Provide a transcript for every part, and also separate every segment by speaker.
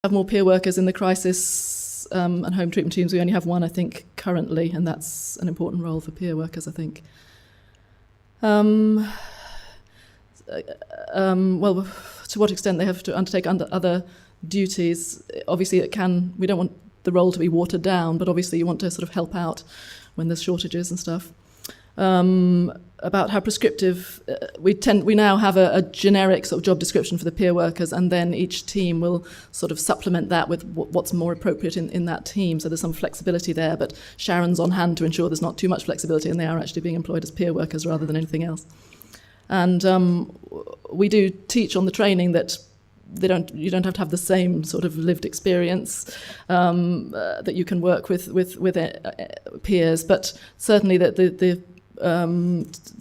Speaker 1: Have more peer workers in the crisis and home treatment teams. We only have one, I think, currently, and that's an important role for peer workers, I think. Well, to what extent they have to undertake other duties. Obviously, we don't want the role to be watered down, but obviously you want to sort of help out when there's shortages and stuff. About how prescriptive, we now have a generic sort of job description for the peer workers, and then each team will sort of supplement that with what's more appropriate in that team. So there's some flexibility there, but Sharon's on hand to ensure there's not too much flexibility and they are actually being employed as peer workers rather than anything else. And we do teach on the training that you don't have to have the same sort of lived experience that you can work with peers, but certainly that the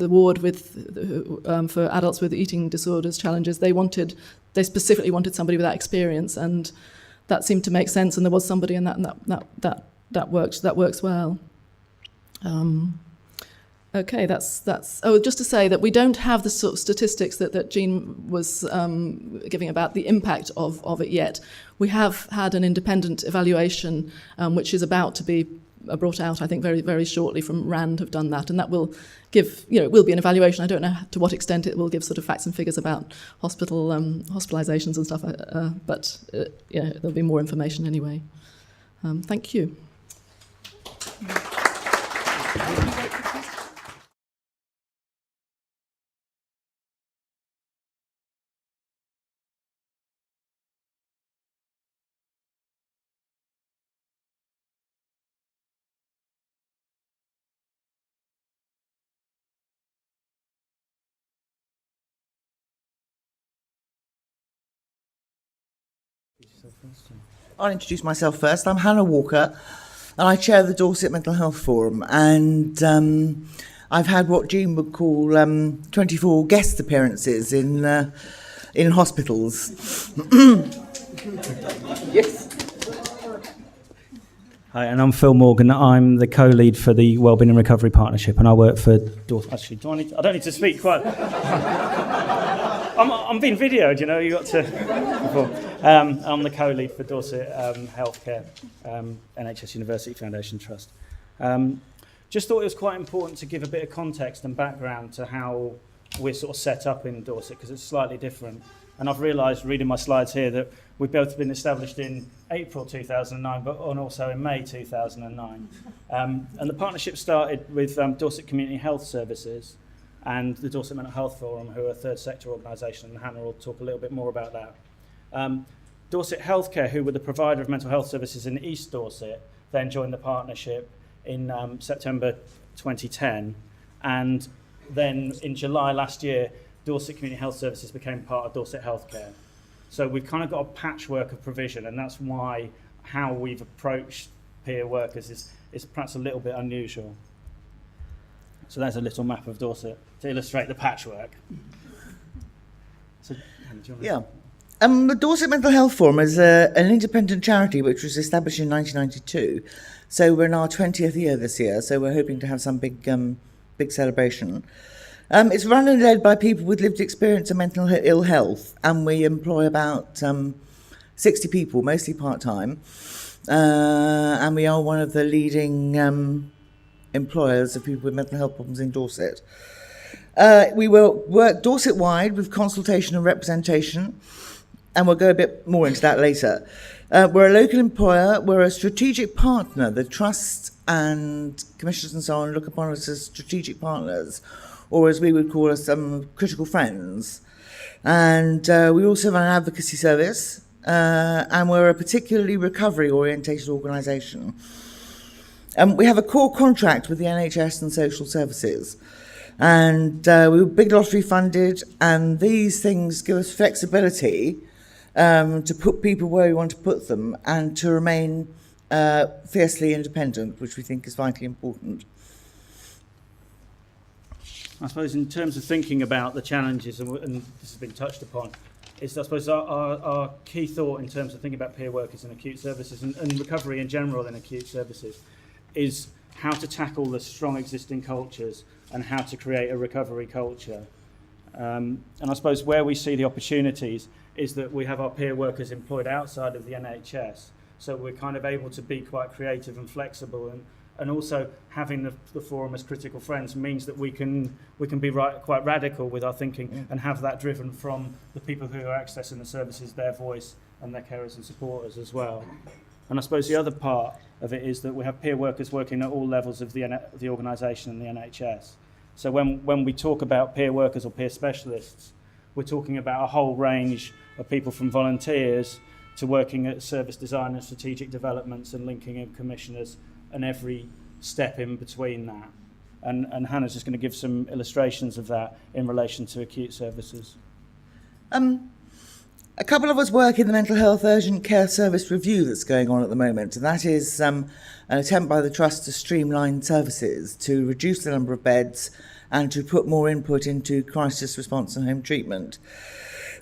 Speaker 1: ward for adults with eating disorders challenges, they specifically wanted somebody with that experience, and that seemed to make sense, and there was somebody in that, and that works well. Okay, that's. Oh, just to say that we don't have the sort of statistics that Jean was giving about the impact of it yet. We have had an independent evaluation, which is about to be brought out, I think, very, very shortly. From RAND have done that, and that will give, it will be an evaluation. I don't know to what extent it will give sort of facts and figures about hospitalizations and stuff, but there'll be more information anyway. Thank you.
Speaker 2: I'll introduce myself first. I'm Hannah Walker, and I chair the Dorset Mental Health Forum. And I've had what Jean would call 24 guest appearances in hospitals. Yes.
Speaker 3: Hi, and I'm Phil Morgan. I'm the co-lead for the Wellbeing and Recovery Partnership, and I work for Dorset. Actually, I don't need to speak quite. I'm being videoed, you got to. I'm the co-lead for Dorset Healthcare, NHS University Foundation Trust. Just thought it was quite important to give a bit of context and background to how we're sort of set up in Dorset, because it's slightly different. And I've realised, reading my slides here, that we've both been established in April 2009, but also in May 2009. And the partnership started with Dorset Community Health Services and the Dorset Mental Health Forum, who are a third sector organisation, and Hannah will talk a little bit more about that. Dorset Healthcare, who were the provider of mental health services in East Dorset, then joined the partnership in September 2010, and then in July last year, Dorset Community Health Services became part of Dorset Healthcare. So we've kind of got a patchwork of provision, and that's why how we've approached peer workers is perhaps a little bit unusual. So there's a little map of Dorset to illustrate the patchwork. So,
Speaker 2: yeah. The Dorset Mental Health Forum is an independent charity which was established in 1992. So we're in our 20th year this year, so we're hoping to have some big celebration. It's run and led by people with lived experience of mental ill health, and we employ about 60 people, mostly part-time. And we are one of the leading employers of people with mental health problems in Dorset. We will work Dorset-wide with consultation and representation, and we'll go a bit more into that later. We're a local employer, we're a strategic partner. The trust and commissioners and so on look upon us as strategic partners, or as we would call us, critical friends. And we also run an advocacy service, and we're a particularly recovery-orientated organisation. We have a core contract with the NHS and social services, and we were big lottery funded, and these things give us flexibility to put people where we want to put them and to remain fiercely independent, which we think is vitally important.
Speaker 3: I suppose in terms of thinking about the challenges, and this has been touched upon, is I suppose our key thought in terms of thinking about peer workers in acute services and recovery in general in acute services is how to tackle the strong existing cultures and how to create a recovery culture. And I suppose where we see the opportunities is that we have our peer workers employed outside of the NHS, so we're kind of able to be quite creative and flexible, and also having the forum as critical friends means that we can be quite radical with our thinking and have that driven from the people who are accessing the services, their voice and their carers and supporters as well. And I suppose the other part of it is that we have peer workers working at all levels of the organisation and the NHS. So when we talk about peer workers or peer specialists, we're talking about a whole range of people from volunteers to working at service design and strategic developments and linking in commissioners and every step in between that. And Hannah's just going to give some illustrations of that in relation to acute services.
Speaker 2: A couple of us work in the mental health urgent care service review that's going on at the moment, and that is an attempt by the Trust to streamline services, to reduce the number of beds and to put more input into crisis response and home treatment.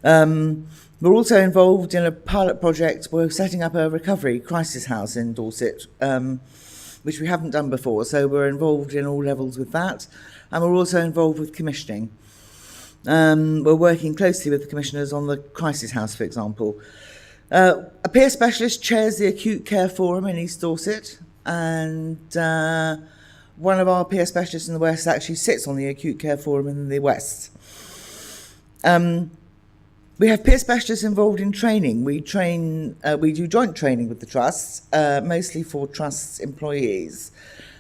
Speaker 2: We're also involved in a pilot project. We're setting up a recovery crisis house in Dorset, which we haven't done before, so we're involved in all levels with that, and we're also involved with commissioning. We're working closely with the commissioners on the crisis house, for example. A peer specialist chairs the Acute Care Forum in East Dorset, and one of our peer specialists in the West actually sits on the Acute Care Forum in the West. We have peer specialists involved in training. We do joint training with the trusts, mostly for trusts employees.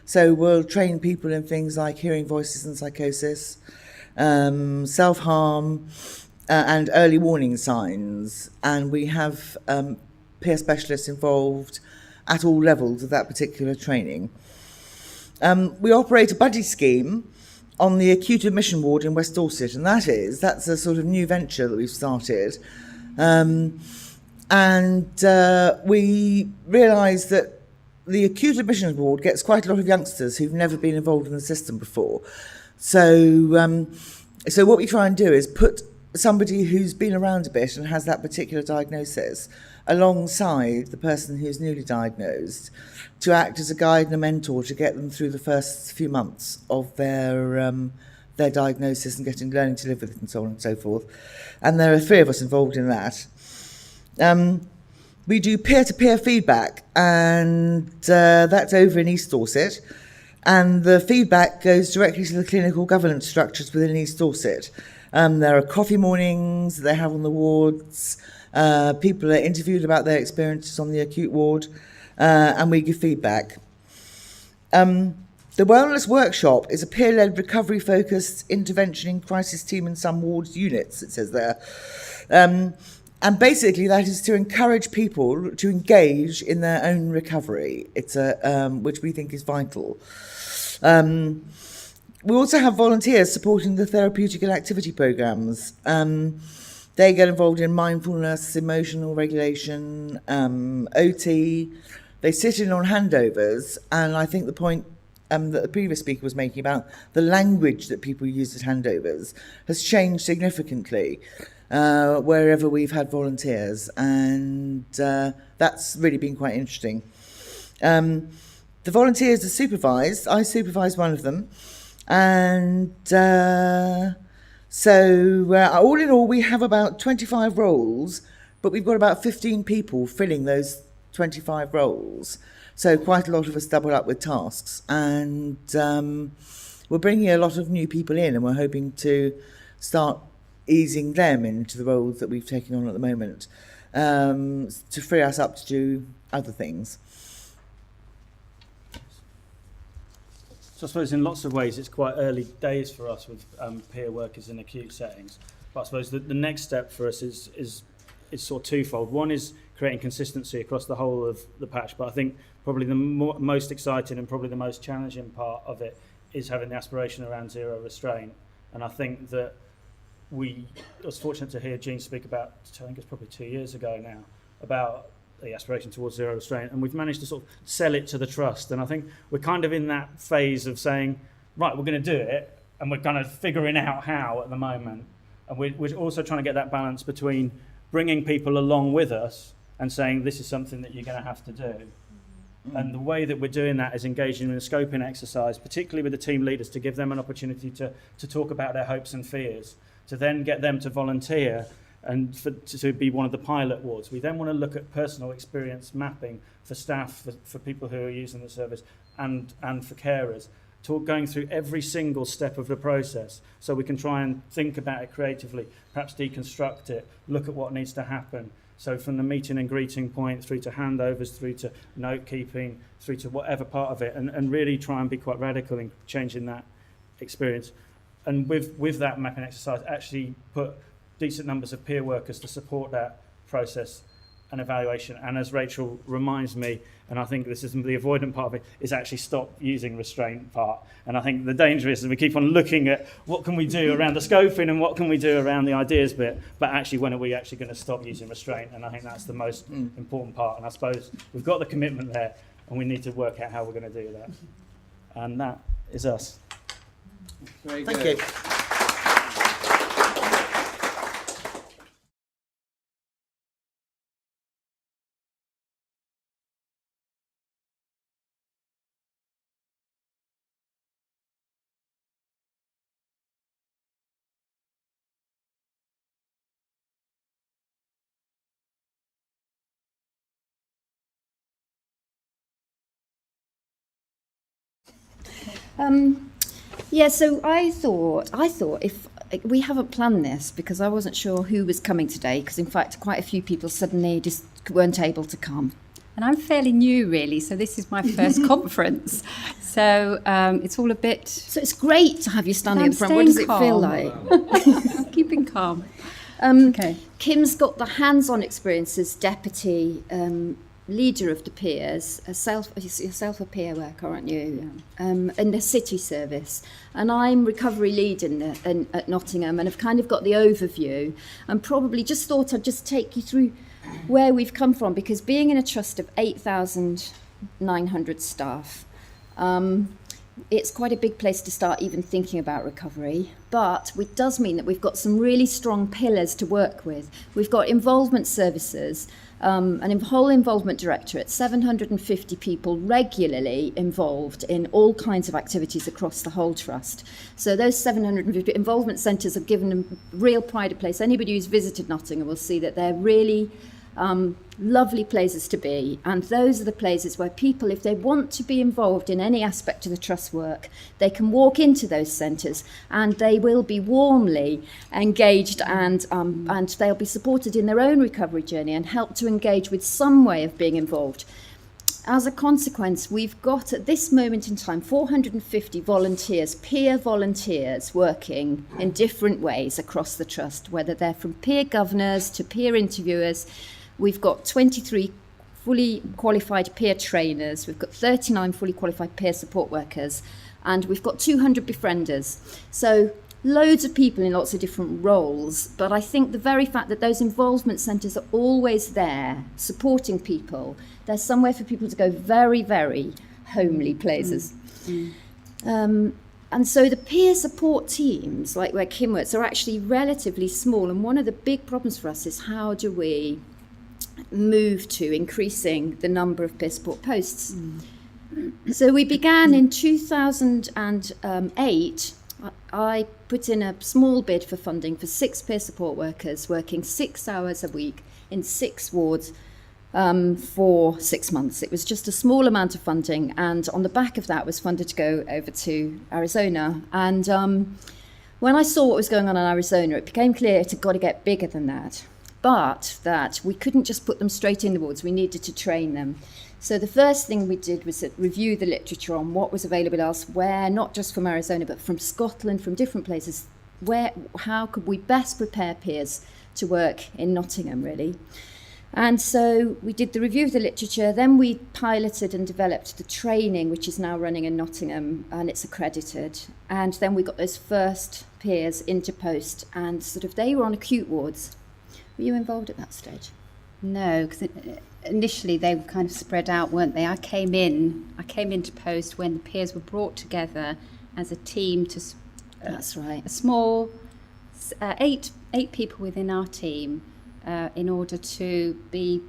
Speaker 2: So we'll train people in things like hearing voices and psychosis, self-harm, and early warning signs. And we have peer specialists involved at all levels of that particular training. We operate a buddy scheme on the acute admission ward in West Dorset, and that's a sort of new venture that we've started. We realise that the acute admissions ward gets quite a lot of youngsters who've never been involved in the system before. So what we try and do is put somebody who's been around a bit and has that particular diagnosis alongside the person who's newly diagnosed to act as a guide and a mentor to get them through the first few months of their diagnosis and learning to live with it and so on and so forth. And there are 3 of us involved in that. We do peer-to-peer feedback, and that's over in East Dorset. And the feedback goes directly to the clinical governance structures within East Dorset. There are coffee mornings they have on the wards. People are interviewed about their experiences on the acute ward, and we give feedback. The Wellness Workshop is a peer-led recovery-focused intervention in crisis team in some wards units, it says there. And basically that is to encourage people to engage in their own recovery. It's which we think is vital. We also have volunteers supporting the therapeutic and activity programmes. They get involved in mindfulness, emotional regulation, OT. They sit in on handovers, and I think the point that the previous speaker was making about the language that people use at handovers has changed significantly wherever we've had volunteers, and that's really been quite interesting. The volunteers are supervised. I supervise one of them, and so all in all we have about 25 roles, but we've got about 15 people filling those 25 roles, so quite a lot of us double up with tasks, and we're bringing a lot of new people in, and we're hoping to start easing them into the roles that we've taken on at the moment, to free us up to do other things.
Speaker 3: So I suppose in lots of ways it's quite early days for us with peer workers in acute settings. But I suppose the next step for us is sort of twofold. One is creating consistency across the whole of the patch, but I think probably the most exciting and probably the most challenging part of it is having the aspiration around zero restraint. And I think that I was fortunate to hear Jean speak about, I think it's probably 2 years ago now, about the aspiration towards zero restraint, and we've managed to sort of sell it to the trust. And I think we're kind of in that phase of saying, right, we're going to do it, and we're kind of figuring out how at the moment. And we're also trying to get that balance between bringing people along with us and saying this is something that you're going to have to do. And the way that we're doing that is engaging in a scoping exercise, particularly with the team leaders, to give them an opportunity to talk about their hopes and fears, to then get them to volunteer and to be one of the pilot wards. We then want to look at personal experience mapping for staff, for people who are using the service, and for carers, going through every single step of the process, so we can try and think about it creatively, perhaps deconstruct it, look at what needs to happen. So from the meeting and greeting point through to handovers, through to note keeping, through to whatever part of it, and really try and be quite radical in changing that experience. And with that mapping exercise, actually put decent numbers of peer workers to support that process and evaluation. And as Rachel reminds me, and I think this is the avoidant part of it, is actually stop using restraint part. And I think the danger is that we keep on looking at what can we do around the scoping and what can we do around the ideas bit, but actually when are we actually going to stop using restraint? And I think that's the most important part. And I suppose we've got the commitment there, and we need to work out how we're going to do that. And that is us.
Speaker 4: Very good.
Speaker 2: Thank you.
Speaker 5: Yeah, so I thought if we haven't planned this because I wasn't sure who was coming today, because in fact quite a few people suddenly just weren't able to come.
Speaker 6: And I'm fairly new, really, so this is my first conference. So it's all a bit...
Speaker 5: So it's great to have you standing
Speaker 6: I'm
Speaker 5: at the front. What does it
Speaker 6: staying
Speaker 5: feel
Speaker 6: calm.
Speaker 5: like?
Speaker 6: Keeping calm.
Speaker 5: Okay. Kim's got the hands-on experience as deputy leader of the peers, yourself a peer worker, aren't you? Yeah. In the city service. And I'm recovery lead at Nottingham, and I've kind of got the overview, and probably just thought I'd just take you through where we've come from, because being in a trust of 8,900 staff, it's quite a big place to start even thinking about recovery, but it does mean that we've got some really strong pillars to work with. We've got involvement services, an whole involvement directorate, 750 people regularly involved in all kinds of activities across the whole trust. So those 750 involvement centres have given them real pride of place. Anybody who's visited Nottingham will see that they're really lovely places to be, and those are the places where people, if they want to be involved in any aspect of the trust work, they can walk into those centres and they will be warmly engaged, and they'll be supported in their own recovery journey and helped to engage with some way of being involved. As a consequence, we've got at this moment in time 450 volunteers, peer volunteers, working in different ways across the trust, whether they're from peer governors to peer interviewers. We've got 23 fully qualified peer trainers, we've got 39 fully qualified peer support workers, and we've got 200 befrienders. So loads of people in lots of different roles, but I think the very fact that those involvement centres are always there supporting people, there's somewhere for people to go, very, very homely places. And so the peer support teams, like where Kim works, are actually relatively small, and one of the big problems for us is how do we move to increasing the number of peer support posts. So we began in 2008. I put in a small bid for funding for 6 peer support workers working 6 hours a week in 6 wards for 6 months. It was just a small amount of funding, and on the back of that was funded to go over to Arizona. And when I saw what was going on in Arizona, it became clear it had got to get bigger than that, but that we couldn't just put them straight in the wards, we needed to train them. So the first thing we did was review the literature on what was available elsewhere, not just from Arizona, but from Scotland, from different places. How could we best prepare peers to work in Nottingham, really? And so we did the review of the literature, then we piloted and developed the training, which is now running in Nottingham, and it's accredited. And then we got those first peers into post, and they were on acute wards. Were you involved at that stage?
Speaker 6: No, because initially they were kind of spread out, weren't they? I came into post when the peers were brought together as a team to...
Speaker 5: That's right.
Speaker 6: A small, 8 people within our team, in order to be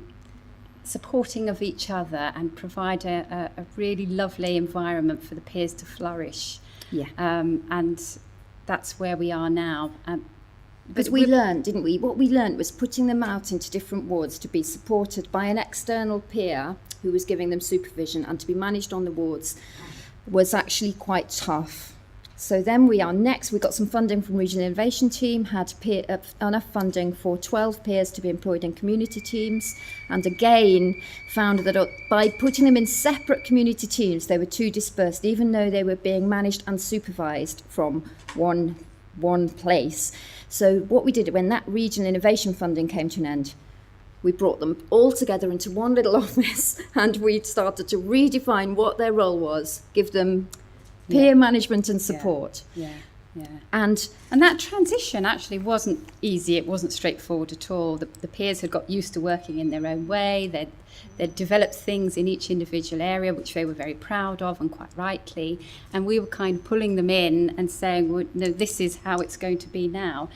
Speaker 6: supporting of each other and provide a really lovely environment for the peers to flourish.
Speaker 5: Yeah.
Speaker 6: And that's where we are now.
Speaker 5: Because we learned, didn't we? What we learned was putting them out into different wards to be supported by an external peer who was giving them supervision and to be managed on the wards was actually quite tough. So then we got some funding from Regional Innovation Team, had enough funding for 12 peers to be employed in community teams, and again found that by putting them in separate community teams, they were too dispersed, even though they were being managed and supervised from one place. So what we did when that regional innovation funding came to an end, we brought them all together into one little office and we started to redefine what their role was, give them peer management and support.
Speaker 6: Yeah.
Speaker 5: And
Speaker 6: that transition actually wasn't easy. It wasn't straightforward at all. The peers had got used to working in their own way. They'd developed things in each individual area, which they were very proud of, and quite rightly. And we were kind of pulling them in and saying, well, no, this is how it's going to be now.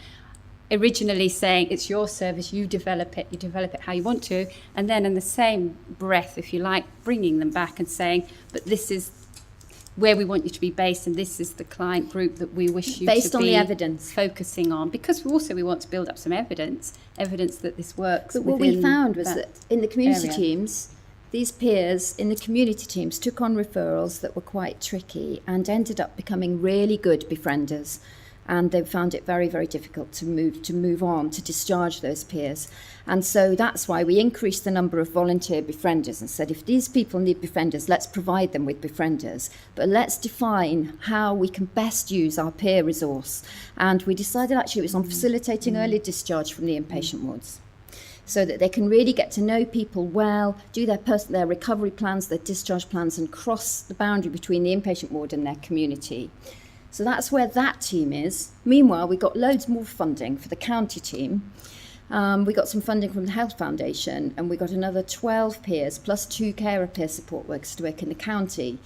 Speaker 6: Originally saying, it's your service, you develop it how you want to. And then in the same breath, if you like, bringing them back and saying, but this is where we want you to be based, and this is the client group that we wish you
Speaker 5: based
Speaker 6: to
Speaker 5: on
Speaker 6: be
Speaker 5: the evidence,
Speaker 6: focusing on, because we want to build up some evidence that this works.
Speaker 5: But what we
Speaker 6: within
Speaker 5: found was that in the community
Speaker 6: area.
Speaker 5: teams, these peers in the community teams took on referrals that were quite tricky and ended up becoming really good befrienders. And they found it very, very difficult to move on, to discharge those peers. And so that's why we increased the number of volunteer befrienders and said, if these people need befrienders, let's provide them with befrienders. But let's define how we can best use our peer resource. And we decided actually it was on facilitating early discharge from the inpatient wards, so that they can really get to know people well, do their recovery plans, their discharge plans, and cross the boundary between the inpatient ward and their community. So that's where that team is. Meanwhile, we got loads more funding for the county team. We got some funding from the Health Foundation, and we got another 12 peers plus 2 carer peer support workers to work in the county.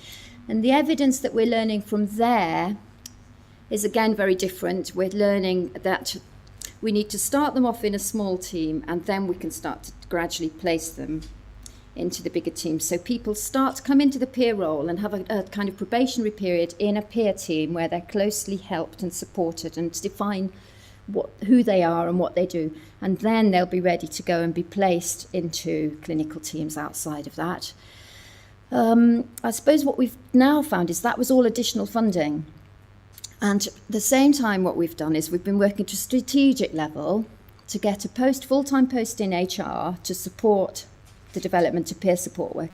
Speaker 5: And the evidence that we're learning from there is again very different. We're learning that we need to start them off in a small team, and then we can start to gradually place them into the bigger teams. So people start to come into the peer role and have a kind of probationary period in a peer team where they're closely helped and supported and define who they are and what they do. And then they'll be ready to go and be placed into clinical teams outside of that. I suppose what we've now found is that was all additional funding. And at the same time, what we've done is we've been working to a strategic level to get a full-time post in HR to support the development of peer support work.